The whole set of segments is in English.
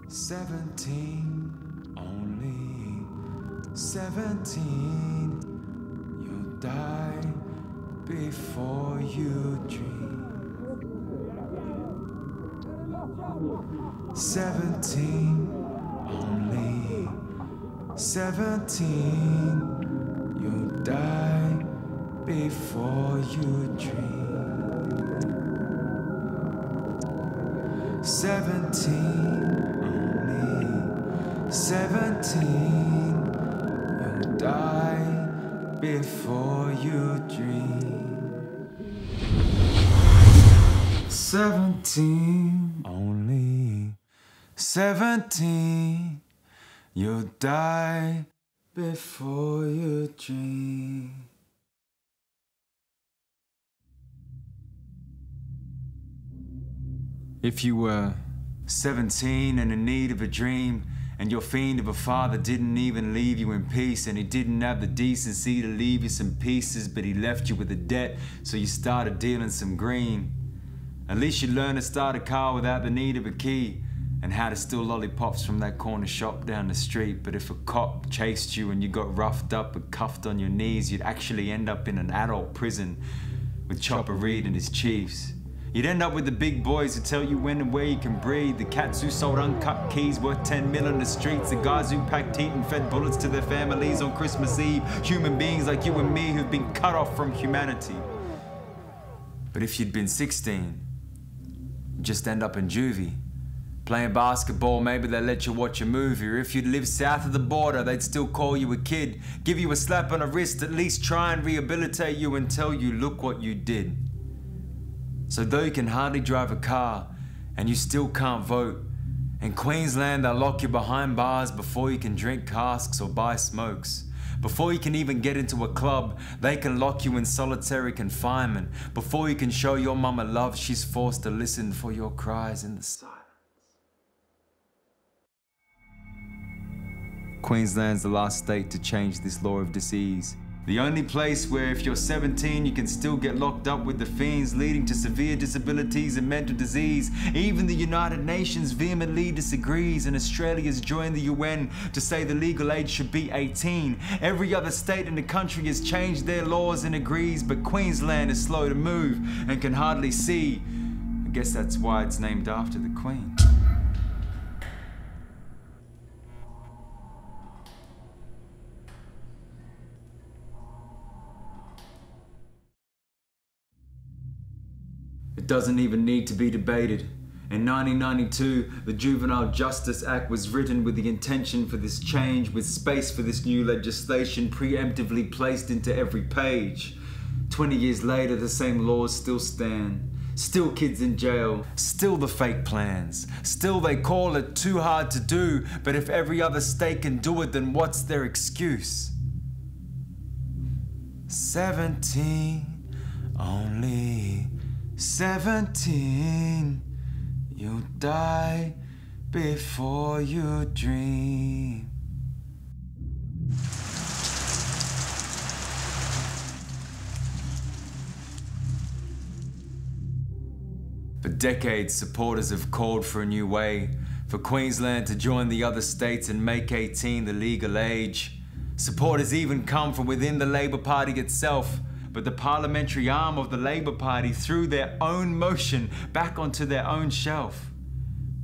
17, only 17. You'll die before you dream. 17, only 17. You'll die before you dream. 17, only 17. You'll die before you dream. 17, only 17. You'll die before you dream. If you were 17 and in need of a dream, and your fiend of a father didn't even leave you in peace, and he didn't have the decency to leave you some pieces, but he left you with a debt, so you started dealing some green. At least you learned to start a car without the need of a key, and how to steal lollipops from that corner shop down the street. But if a cop chased you and you got roughed up and cuffed on your knees, you'd actually end up in an adult prison with Chopper Reed and his chiefs. You'd end up with the big boys who tell you when and where you can breathe, the cats who sold uncut keys worth 10 mil on the streets, the guys who packed heat and fed bullets to their families on Christmas Eve, human beings like you and me who've been cut off from humanity. But if you'd been 16, you'd just end up in juvie. Playing basketball, maybe they'd let you watch a movie, or if you'd lived south of the border, they'd still call you a kid, give you a slap on the wrist, at least try and rehabilitate you and tell you, look what you did. So though you can hardly drive a car, and you still can't vote, in Queensland they'll lock you behind bars before you can drink casks or buy smokes. Before you can even get into a club, they can lock you in solitary confinement. Before you can show your mama love, she's forced to listen for your cries in the silence. Queensland's the last state to change this law of disease. The only place where if you're 17 you can still get locked up with the fiends, leading to severe disabilities and mental disease. Even the United Nations vehemently disagrees, and Australia's joined the UN to say the legal age should be 18. Every other state in the country has changed their laws and agrees, but Queensland is slow to move and can hardly see. I guess that's why it's named after the Queen. It doesn't even need to be debated. In 1992, the Juvenile Justice Act was written with the intention for this change, with space for this new legislation preemptively placed into every page. 20 years later, the same laws still stand. Still kids in jail, still the fake plans. Still they call it too hard to do, but if every other state can do it, then what's their excuse? 17, only 17, you'll die before you dream. For decades, supporters have called for a new way, for Queensland to join the other states and make 18 the legal age. Support has even come from within the Labor Party itself, but the parliamentary arm of the Labor Party threw their own motion back onto their own shelf.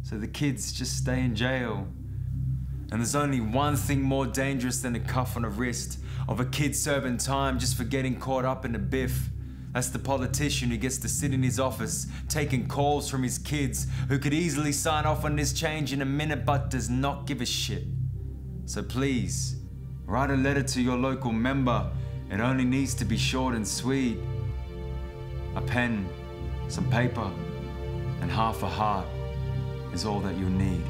So the kids just stay in jail. And there's only one thing more dangerous than a cuff on a wrist of a kid serving time just for getting caught up in a biff. That's the politician who gets to sit in his office, taking calls from his kids, who could easily sign off on this change in a minute but does not give a shit. So please, write a letter to your local member. It only needs to be short and sweet. A pen, some paper, and half a heart is all that you'll need.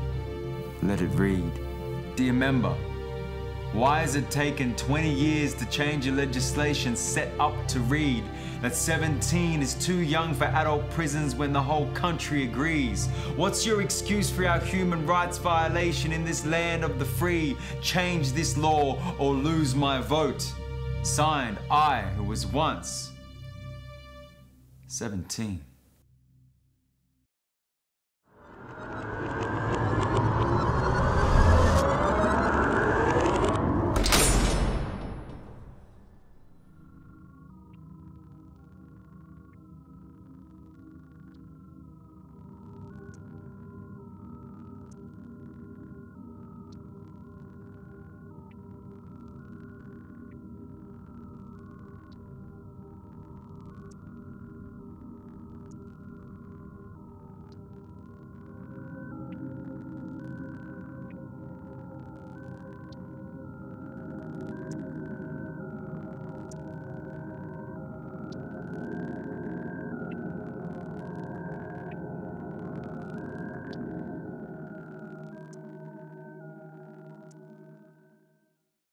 Let it read. Dear member, why has it taken 20 years to change a legislation set up to read that 17 is too young for adult prisons when the whole country agrees? What's your excuse for our human rights violation in this land of the free? Change this law or lose my vote. Signed, I, who was once 17.